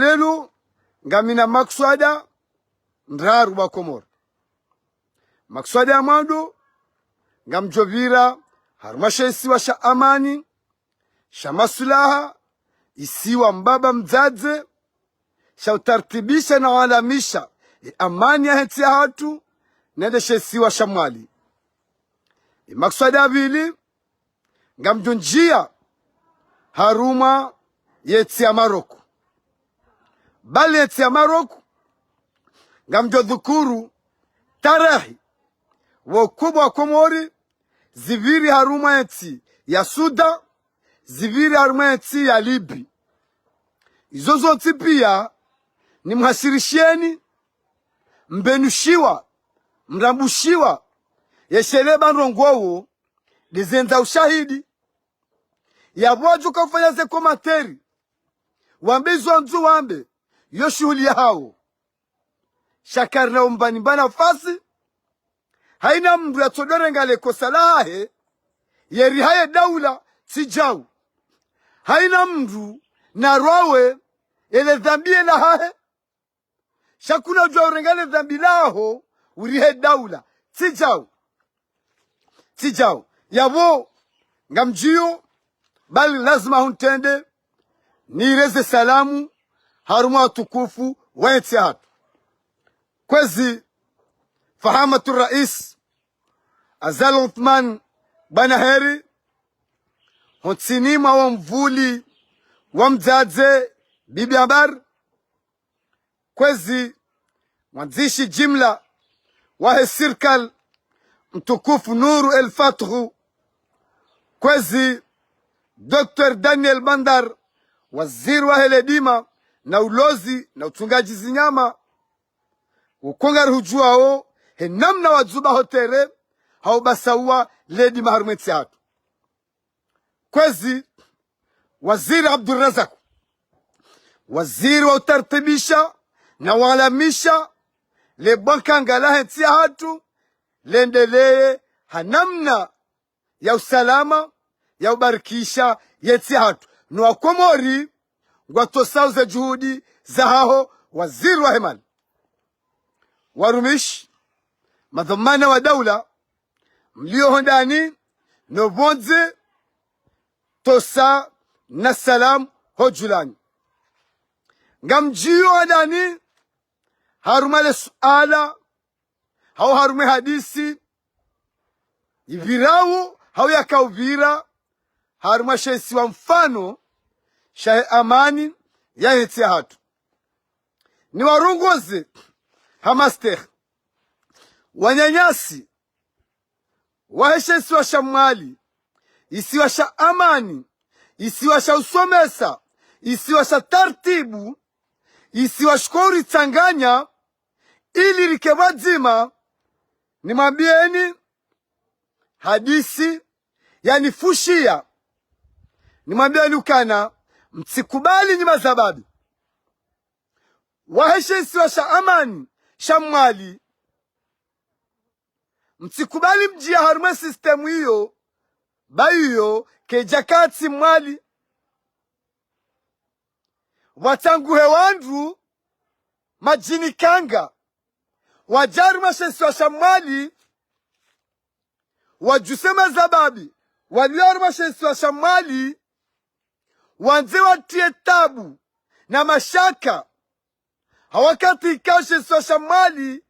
lelu ngamina makswada ndaru wa Komoro. Makswada ya mwandu ngamjovira harumasha isiwa sha amani sha masulaha isiwa mbaba mzaze sha utartibisha na walamisha amani ya heti ya hatu nedesha isiwa sha mwali. Makswada ya vili ngamjunjia haruma yeti ya Maroko. Bali yeti ya Maroko ngamjodhukuru tarehi wa ukubwa wa Komori ziviri haruma yeti ya Suda, ziviri haruma yeti ya Libi. Izo zote pia ni mhasirisheni mbenushiwa mrambushiwa yesheleba nrongowo lizenza ushahidi yabwaju kufanya ze komateri wambizwa nzu wambe yo shughuli ya hao shakari na umbani mbana fasi haina mndu ya todore ngale kosalahe yeri haye daula sijau haina mndu na rowe ele dhambie na hahe shakuna ujua urengale dhambi laho urihe daula sijau yabo ngamjio bali lazima huntende nireze salamu haruma tukufu waeti hatu kwezi fahamatu rais Azal Uthman bana heri hontinima wa mvuli wa mzaze bibi habar kwezi mwanzishi jimla wahe sirkal mtukufu Nuru El Fathu kwezi Dr. Daniel Bandar waziri wa heledima na ulozi na utungaji zinyama ukongari hujuao henamna wazuba hotere haubasawa ledi maharumeti hatu kwezi waziri Abdurrazak waziri wa utartibisha na walamisha le banka ngalahe tia hatu lendelee hanamna ya usalama ya ubarikisha yeti hatu nuwa Komori ngwatosauze juhudi za haho waziri wa hemali warumish madhamana wa daula mlio hondani nobonze tosa na salam hojulani ngamjio hondani harumale suala hau harume hadisi ivirawu hau yakauvira haruma shesi wa mfano shahe amani ya heti hatu ni warungoze hamastek wanyanyasi waheshesi wa shamwali isiwa sha amani isiwa sha usomesa isiwa sha tartibu isiwa shkori tanganya ili rikebadzima ni mabieni hadisi yani fushia ni mabieni ukana mtsikubali nyima zababi waheshe isiwa sha amani shamwali mtsikubali mjia harume sistemu hiyo bayo kejakati mwali watanguhe wandu majini kanga wajarume shesiwa shamwali wajusema zababi waliarume shesiwa shamwali wanze watie tabu na mashaka hawakati ikao shesiwa shamwali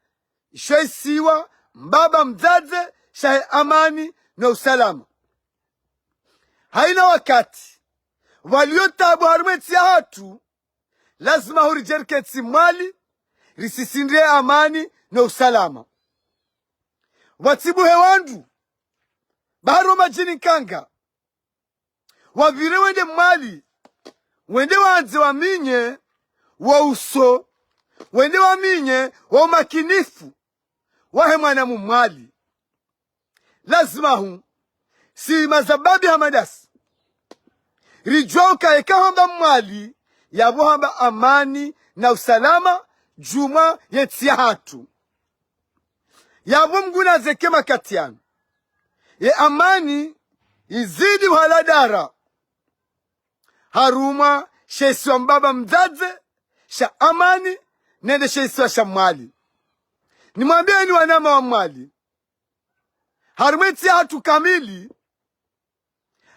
ishoisiwa mbaba mzaze shahe amani na usalama haina wakati walio tabu harumeti ya hatu lazima hurijerketi mwali risisindrie amani na usalama watibu hewandu baharo majini kanga wavire wende mwali wende wanze waminye wa uso wende waminye wa umakinifu wahe mwana mumwali lazima hu si mazababi hamadasi rijwa ukaeka hamba mwali yabo hamba amani na usalama juma yetia hatu yabo mguna zeke makatiano ye amani izidi wahaladara haruma shesi wa mbaba mzaze sha amani nende sheiswa sha mwali. Nimwambieni wanama wa mwali, harumeti hatu kamili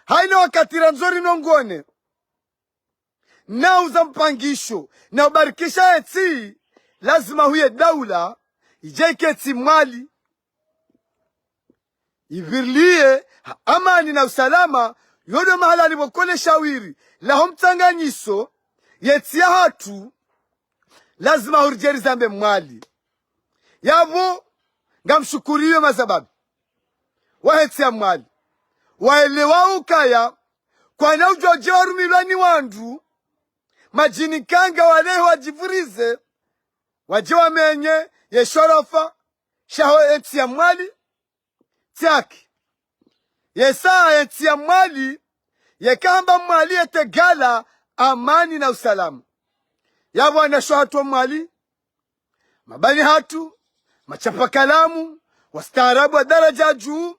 haina wakatira nzori nongone na uza mpangisho na ubarikisha eti lazima huye daula ijeke eti mwali ivirlie amani na usalama yodo mahala alivokole shawiri laho mtanganyiso yeti ya hatu lazima hurjeri zambe mwali yavo ngamshukuriwe mazababu waheti ya mwali waelewa ukaya kwa na ujoje warumilwani wandu majini kanga waleho wajivurize waje wamenye yeshorofa shaho eti ya mwali tiaki yesa eti ya mwali yekamba mwali etegala amani na usalama yabo anasho hatu mwali mabani hatu machapa kalamu wastaarabu wa daraja juu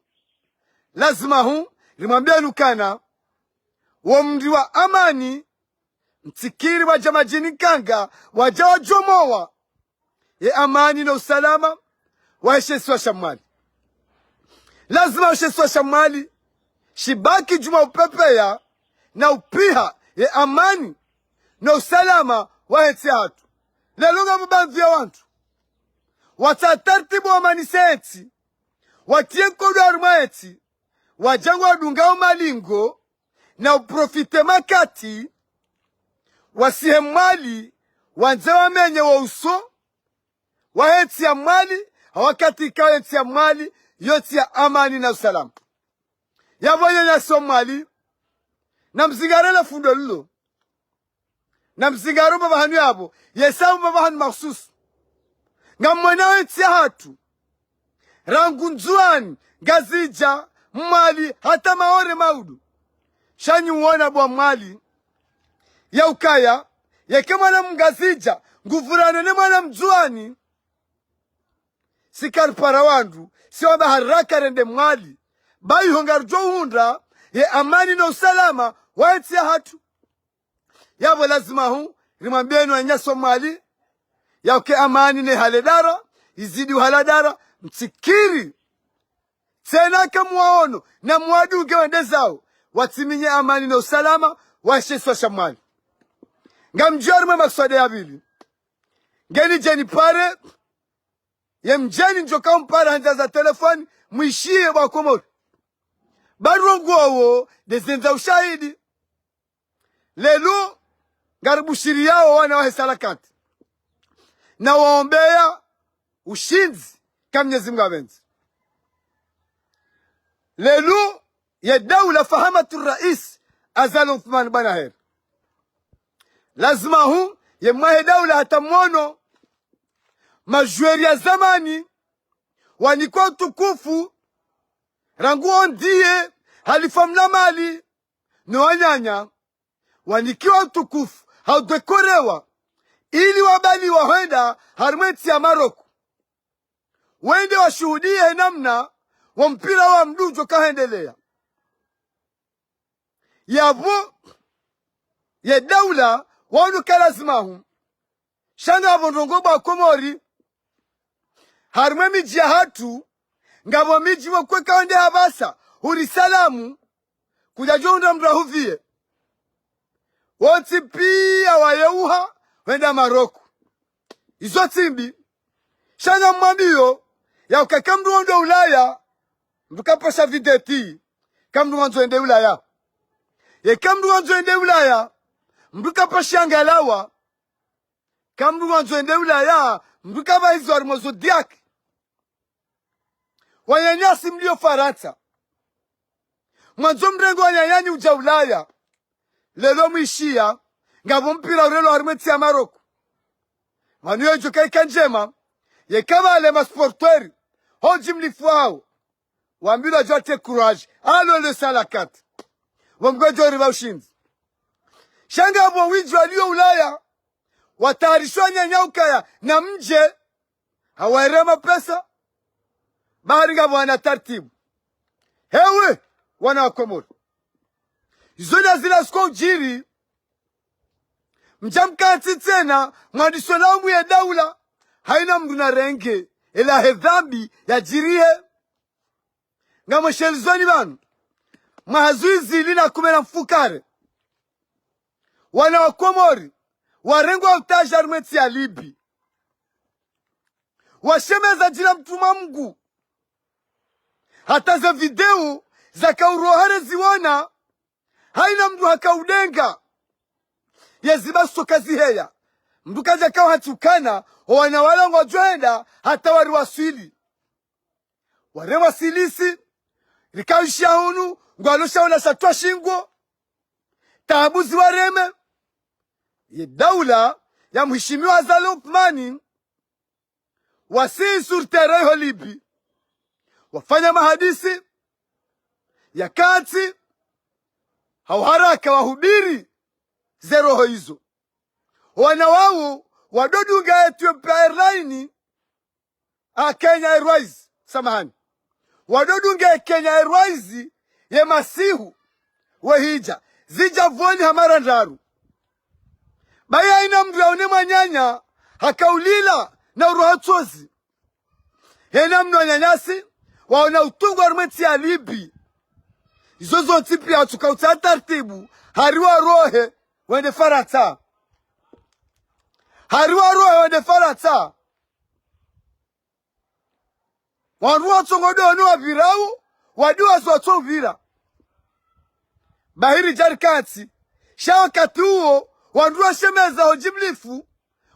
lazima hu limwambia Lukana wamri wa amani mtikiri waja majini kanga waja wajomowa ye amani na usalama waesheswa shamwali lazima waesheswa shamwali shibaki juma upepea na upiha ye amani na usalama waheti hatu lelunga mbanzi ya wantu watatartibu wa maniseti watie kodo arumaeti wajangu wadungao malingo na uprofite makati wasihe mwali wanze wamenye wa uso waheti ya mwali wakati kaweti ya mwali yoti ya amani na usalama yavonye nyaso mwali na mzingarele fundo lilo na mzingaro babahanu yabo yesamu babahanu maksusu ngamwana weti ya hatu rangu nzuani ngazija mwali hata maore maudu shanyi uona bwa mwali ya ukaya yake mwana mngazija nguvurano ne mwana mzuani sikari para wandu siwamba haraka rende mwali bayi hongarjo hunda ye amani na usalama waeti ya hatu yabo lazima hu rimambienu wanyaso mwali ya uke amani ne haledara izidi haladara mtikiri tena kamuwaono na mwaduge wende zao watiminye amani na usalama waesheswa shamwali ngamjari mwe makswade ya bili ngeni jeni pare ye mjeni njoka mpare hanja za telefoni mwishie wakomori barongowo dezenza ushahidi lelu ngaribushiri yao wana wahe salakati na waombea ushinzi kamnyezi Mungu abenzi lelu ya daula fahamatu rais Azali Uthman Banaher lazima hu ye mwahe daula hata mwono majueri ya zamani wanikwa utukufu ranguo ndiye halifa mlamali no wanyanya wanikiwa utukufu haudekorewa ili wabali wahenda harmeti ya Maroko wende washuhudie namna wa mpira wa mdujo kahendelea yabo ye daula wanu kalazimahum shanga abondongo ba komori harme miji ya hatu ngabo miji wakwe kaende habasa uri salamu kujajonda mrahuvie woti pia wayeuha wenda Maroko izo timbi shanga mwambio ya ukakamdu wando Ulaya mtukapasha videti kamdu wanzo ende Ulaya ye kamdu wanzo ende Ulaya mtukapasha angalawa kamdu wanzo ende Ulaya mtukaba hizo armozo diaki wanyanyasi mlio Faransa mwanzo mrengo wanyanyani uja Ulaya lelo mwishia ngabo mpira urelo harmeti ya Maroko manu yejo kaika njema ye kama ale masporteri hoji mlifuao wambila jote courage alo le salakat wamgojo riba ushinzi shanga abo wiju alio Ulaya watarishwa nyanyaukaya na mje hawairema pesa bahari ngabo wana tartibu hewe wana wakomori izona zila sko jiri mjamkati tena mwadisonaumu ya daula haina mdu na renge ila hedhambi ya jirie nga mshelizoni banu mahazuizi lina kumena mfukare wana wakomori warengo wa utaja armeti ya Libi washemeza jina mtuma Mungu hata za video za kaurohare ziwana haina mdu hakaudenga yeziba sokazi heya mdu kaja kao hatukana wana wala ngwajoenda hata wari wasili ware wasilisi rikawisha hunu ngwalosha wana satwa shingo tabuzi wareme ye daula ya mheshimiwa Azali Othmani wasii surtere ho Libi wafanya mahadisi ya kati hauharaka wahubiri zeroho hizo wana wao wadodunga Ethiopia Airline Kenya Airways samahani wadodunga Kenya Airways ye masihu wehija zija voni hamara ndaru baya ina mdraune manyanya hakaulila na uruhatsozi hena mno nyanyasi waona utungu armeti ya Libi izozo tipi ya tukauta tartibu hariwa rohe wende farata hariwa rohe wende farata wanuwa tongodo wanuwa virau waduwa zuwato vira bahiri jarikati shawakati huo wanuwa shemeza hojiblifu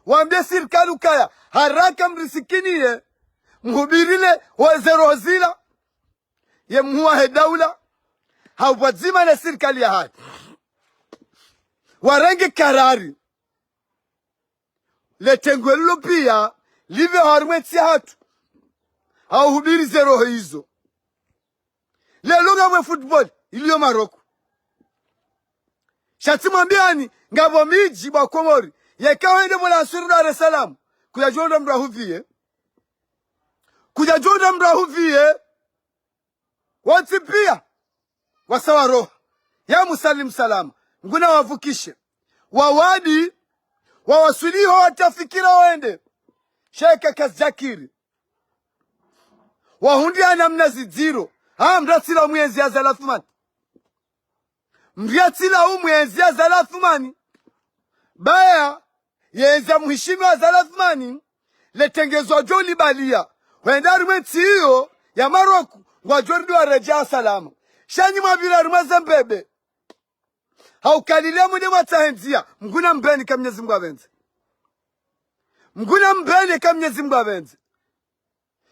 wambia sirikali ukaya haraka mrisikinie mhubirile wezero zila ye mhuwa hedaula hawazima na sirikali ya hai warenge karari letengwelilo pia live harumeti hatu hauhubiri zero hizo lelo ngamwe football iliyo Maroko shati mwambiani ngabo miji ba Komori yekawende mola suru Dar es Salaam kuyajonda mrahuvie wati pia wasawa roho ya musalim salama nguna wavukishe wawadi wawasuliho watafikira wende Sheikh Kazjakiri wahundi anamna zidiro mratila umwenzi ya Zalathumani mratila umwenzi ya Zalathumani baya yenza mheshimiwa wa Zalathumani letengezwa joli balia wenda rumeti hiyo ya Maroko ngwajordi wa rejea salama shanyi mwabila rumaze mbebe haukalile mwede watahenzia mguna mbeni ka Mwenyezi Mungu abenze mguna mbeni ka Mwenyezi Mungu abenze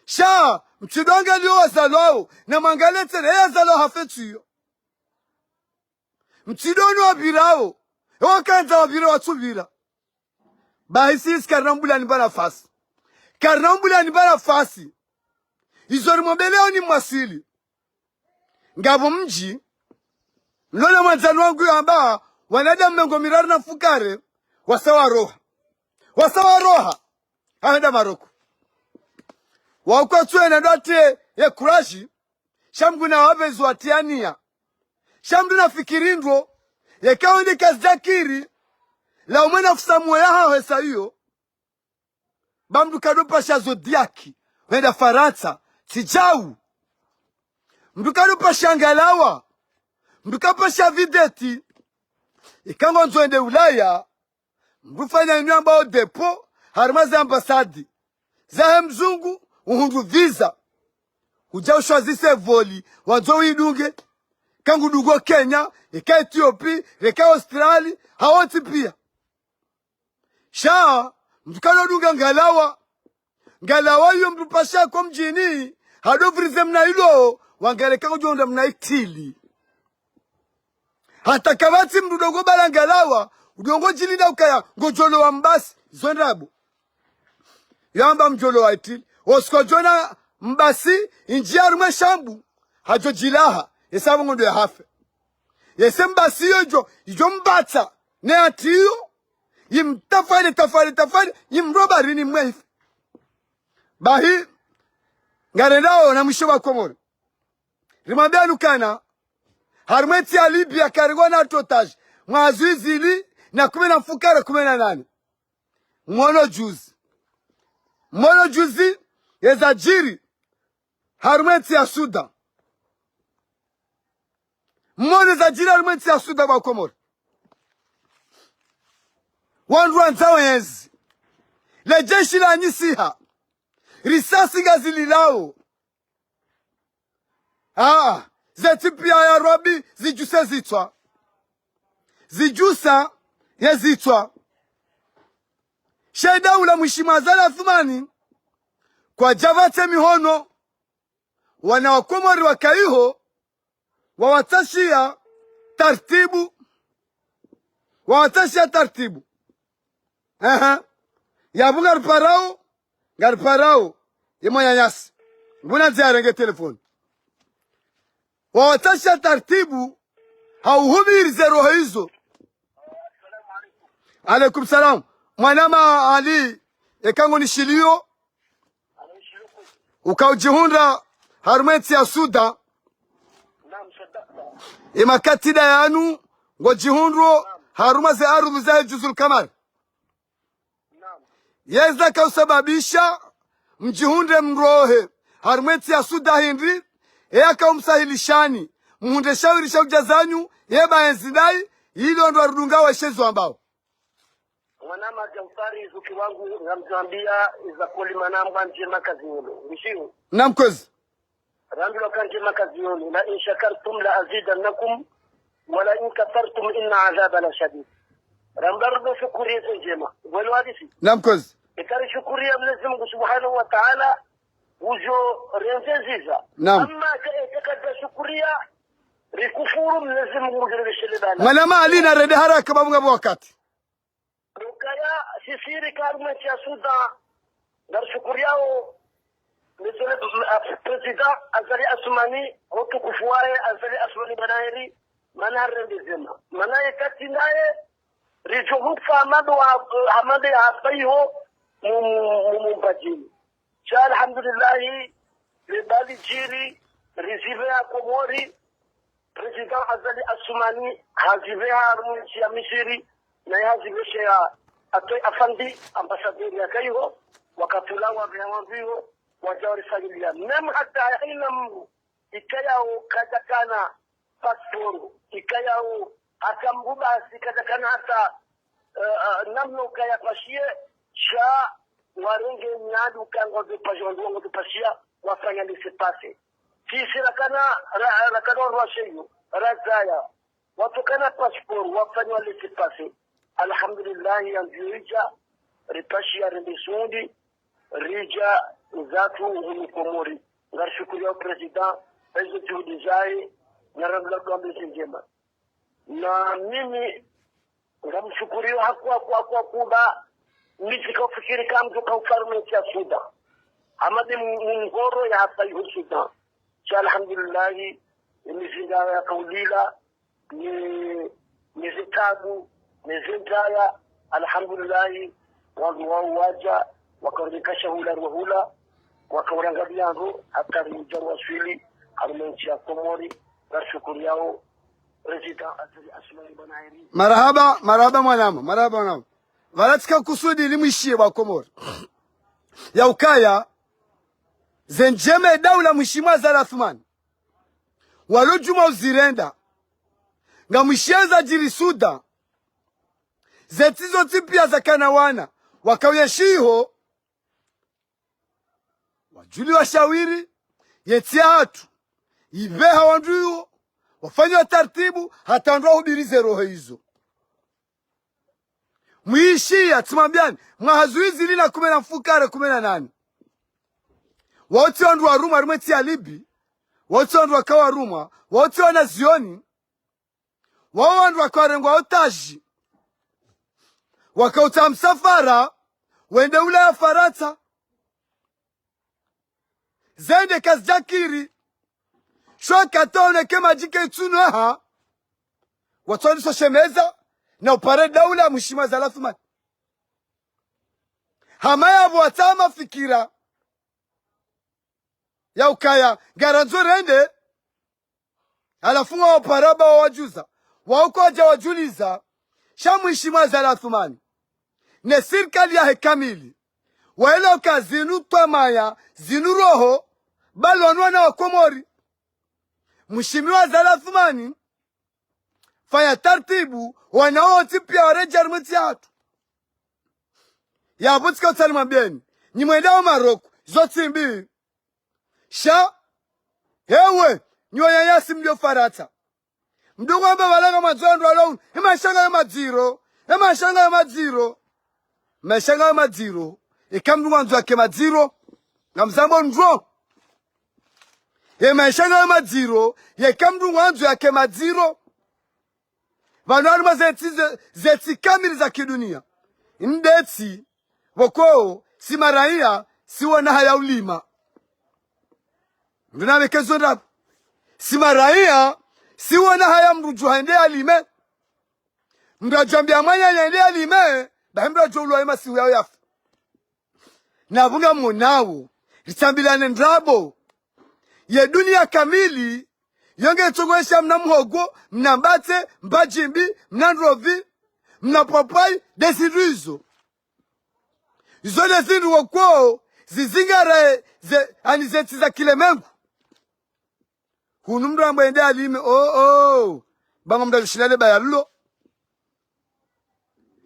sha mchidonga liyo wazalwao na mangalete na ya zalwa hafetu hiyo mchidoni wabirao wakanza wabira watubira bahisi isi karnambula nibana fasi izori mwambeleo ni mwasili ngabo mji nlona mwanzani wangu yamba wanada mmengo mirari na fukare wasawa roha ahenda Maroko wauko tuwe ndote ye kurashi shamgu na wabezi watiania shamdu na fikirindwo ye kawende Kazjakiri la umena fusamuwa ya hao hesa hiyo bamdu kadopa sha Zodiaki wenda Faransa tijau mdukadopa shangalawa mdukapa sha videti ikango nzoende Ulaya mdufanya inu ambao depo harimazi ambasadi zahe mzungu uhundu visa ujaushwa zise voli wanzo widunge kangu dugo Kenya ika Ethiopia ika Australia hawoti pia shaa mdukano dunga ngalawa hiyo mdupasha kwa mjini hadofrize mna hilo wangeleka kujonda mna itili hata kabati mdudogo bala ngalawa udongo jilinda ukaya ngojolo wa mbasi zondrabu yamba mjolo wa itili osko jona mbasi injiaru meshambu hajo jilaha yesabu ngondo ya hafe yese mbasi yojo mbata ne atiyo tafari yimroba rini mwefi bahi ngarendao na mwisho wa Komori rimambia nukana harumeti ya Libya karigwa na totage mwazuizili na 10 na mfukara 18 mwono juzi yezajiri harumenti ya Sudan mmono zajiri harumenti ya Sudan wa Komoro wandu wanzao yenzi le jeshi la nyisiha risasi gazililao zetipia ya robi zijuse zitwa zijusa yezitwa sheda ula Mheshimiwa Azali Athumani kwa javate mihono wana Wakomori wakaiho wawatashia tartibu yabu ngariparao yemonyanyasi mbuna nziarenge telefoni wawatashia tartibu hauhubirize roho hizo. Alaikum salam. Mwanama Ali ekango nishilio ukaujihunda harumenti ya Sudan imakatida yanu ngojihundro haruma ze ardhu za juzul kamar yeza kausababisha mjihunde mrohe harumenti ya Sudan hindi eka umsahilishani muhunde shawirisha ujazanyu yeba enzidai hilo ndo arudunga wa shezo ambao Mwanama Jaufari zuki wangu ngamzambia iza kuli manamba njema kaziolo nishiu namkozi rambi waka njema kaziolo la in shakartum la azidannakum wala in kafartum inna azaba la shadid rambardo shukuriya njema wale wadisi namkozi ikari shukuriya Mwenyezi Mungu Subhanahu wa Ta'ala ujo renzeziza amma ka shukuriya rikufuru Mwenyezi Mungu ngirishelebana Mwanama Ali na rede haraka babu wakati Lukaya sisiri karumenti ya Sudan dar shukuriao Mzee President Azali Asumani mtukufu wake Azali Asumani Banairi manarendezema manaye kati naye rijohufa hamade hafayo mumbajini cha alhamdulillah libali jiri rizive ya Komori President Azali Asumani hazive harumenti ya Misiri na yazibeshe ya atoy afandi ambasaderi ya Kairo wakatulawa vyamavio wajawari familia mem hata ina Mungu ikayao katakana passport ikayao akambubasi katakana hata namno kaya pashie cha warenge nyadu kango de pajondo ngo de pashia wafanya lisipase sisi rakana rwasheyo razaya watokana passport wafanya lisipase alhamdulillah yanjuija ripashia rendisundi rija zatu huni Komori ngarshukuriya president ezo juhudi na rabla kwambe njema na mimi ngamshukuriwa hakuwa kuba nitikafikiri kama mtu kaufarmenti ya Sudan amadi mungoro ya hapa yu Sudan cha alhamdulillah mizinga ya kaulila ni zitabu nizintaya alhamdulillah watu waja wakaurikasha hula wakaurangabia ndo hata mjaru waswili harumenti ya Komori nashukuriao President Azali Asumani Banairi marahaba mwanama valatika kusudi limwishie wa Komori ya ukaya zenjeme daula Mheshimiwa Azali Athumani walojuma uzirenda nga mwishenza jiri Sudan zetizo tipia za kanawana wakawiyeshiho wajuli wa shawiri yetia hatu ibeha wanduyo wafanya tartibu hata ndo hubirize roho hizo muishia tumambiani mwahazuizi lina 10 na mfukare 18 wote wandu wa Ruma rumeti ya Libi wote wandu wakawa Ruma wote wana zioni wao wandu wakawa rengwa otaji wakauta msafara wende ula ya Faransa zende kazjakiri shoka tone kema jike ituno ha watoni so shemeza na upare daula Mheshimiwa Azali Athumani hamaya watama fikira ya ukaya garanzo rende alafunga waparaba wajuza wauko waja wajuliza Mheshimiwa Zala Athumani ne serikali ya kamili waelewa kazinu twamaya zinu roho balonwa na Wakomori. Mheshimiwa Zala Athumani fanya taratibu wanaoti pia wareja rumiti hatu ya butika utalima bieni ni mwenda wa Maroko zote mbi hewe nyo yanyasi mlio farata mdungu amba walanga mazondo alone imashanga ya madziro ikamdu wanzu wake madziro na mzambo ndro imashanga ya madziro ikamdu wanzu wake madziro vanu aluma zeti kamili za kidunia ndeti wako si maraia si wana haya ulima mdunawekezo ndabu si maraia si wana haya mruju haende alime mrajambia mwanya haende alime bahimra jolo ema si yao yafu na bunga monawo ritambilane ndrabo ye dunia kamili yonge chogwesha mnamhogo mnambate mbajimbi mnandrovi mnapopai desiruizo izole zindu wako zizingare anizeti za kilemengu hunu mdu ambaende alime banga mdalushilale bayalulo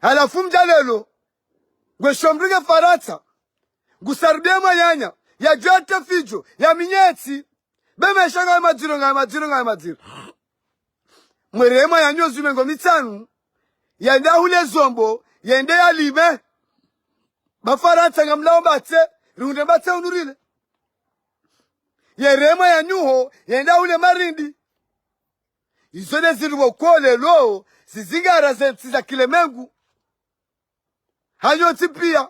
halafu mjalelo gweshombrige farata gusarudie manyanya ya jote fijo ya minyeti bemesha nga madziro mwerema ya nyozu mengo mitanu yenda hule zombo yende ya lime bafarata nga mlao bate runde bate unurile yerema ya nyuho yenda hule marindi izode zirubo kole lo zizingara za kilemengu hanyo tipia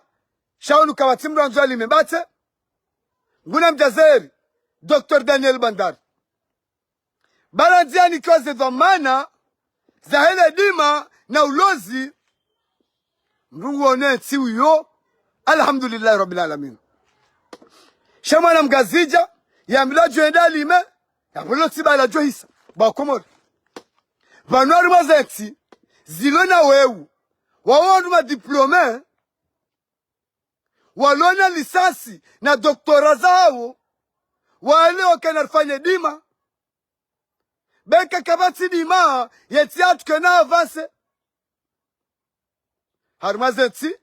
shaunu kawatimru anzo alime bate nguna mjazeri Dr. Daniel Bandari barandiani kwa ze dhamana za hele dima na ulozi mrungu one tiwiyo alhamdulillah rabbil alamin shamana mgazija ya mlajo enda lime ya boloti bala johisa ba Komori banwari mazeti zilona wewu wawondu ma diplome walona lisasi na doktora zao wale wakanafanya dima beka kabati dima yetiatu kana avance harmazeti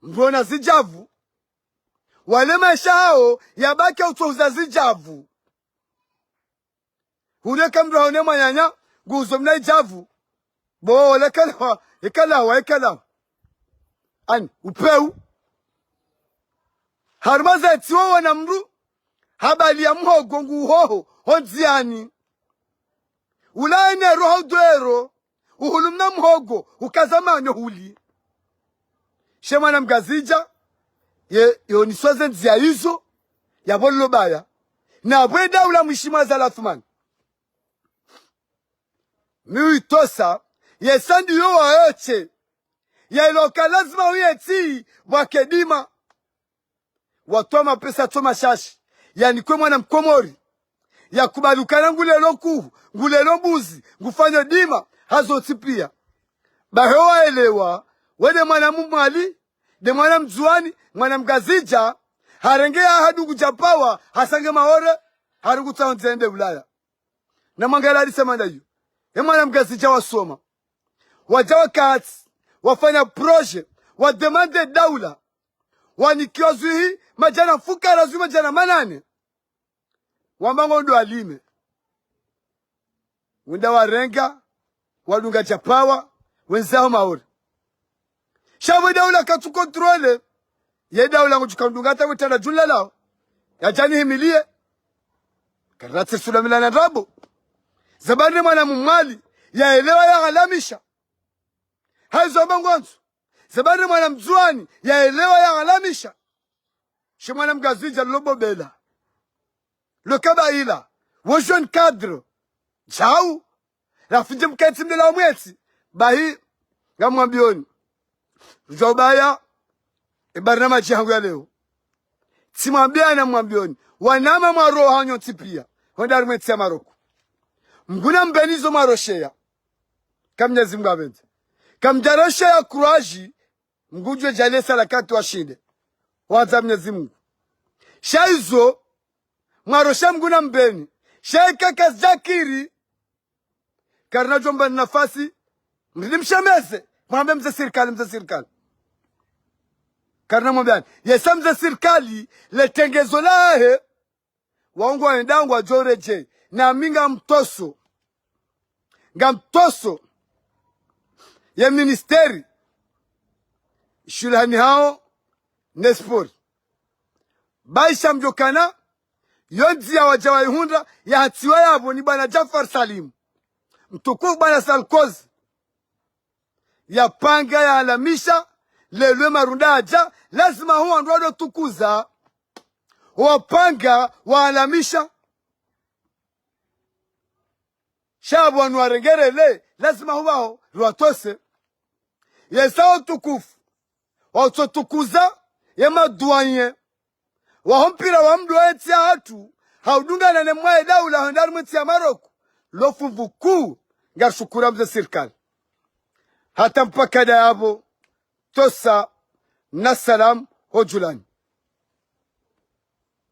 mbona zijavu wale maisha hao yabaki utoza zijavu hune kamra hone manyanya guzo mna ijavu bo lekala ani upeu harmazeti wao na mru habali ya mhogo nguhoho honziani ulaine roho dwero uhulumna mhogo ukazamanyo huli shemana mgazija yoniswaze nzia hizo ya bolo baya na bweda ula Mheshimiwa Zala Athumani miuitosa yesandi yo waoche ya iloka lazima uyeti wakedima watoma pesa toma shashi yani kwe mwana Mkomori ya kubalukana ngulelo kuhu ngulelo mbuzi ngufanya dima hazo tipia bahewa elewa wede mwana mumali de mwana mzuani mwana mgazija harengea hadu kujapawa hasange mahore harugu taonzende Ulaya na mangala alisema ndayo mwana mgazija wasoma wajawa kati wafanya proje wademande daula wanikiozui majana fukara zuma jana manane wambango ndo alime wenda warenga wadunga chapawa wenzao maori shawe daula katu kontrole ye daula nguchukandunga tawe tana jula lao ya jani himilie karate sulamila na rabo zabani mwana mumali ya elewa ya galamisha haizo mbangonzo zabani mwana mzuani ya elewa ya galamisha shimwana mgazija lobo bela le kabaila wo jeune cadre chao la fije mkati mbele mwezi bahi ngamwambioni Jobaya barnama changu ya leo simwambia na mwambioni wanama maro hanyo tipia honda rumeti ya Maroko mguna mbenizo maroshea kamnyezi mgavende kamjarasha ya kuraji mgujwe jale salakati washinde waza Mwenyezi Mungu shaizo marosha mguna mbeni shaika kazakiri karna jomba nafasi mlimshameze mwambe mze serikali karna mwambiani yesa mze serikali letengezo lahe waungu waendangu wa joreje na minga mtoso ya ministeri shulani hao nespori baisha mjokana yonzi ya wajawa ihunda ya hatiwa yabo ni bana Jafar Salim mtukufu bana Salkozi ya panga ya alamisha lelwe marundaja lazima huwa ndoado tukuza wapanga wa alamisha shabu wanuarengerele lazima huwa ruatose yesao tukufu wautotukuza yema duanye wahompira wa mdu eti ya hatu haudunga nane mwae daula handari mweti ya Maroko lofu vuku ngar shukura mze sirkali hata mpaka dayabo tosa na salam hojulani.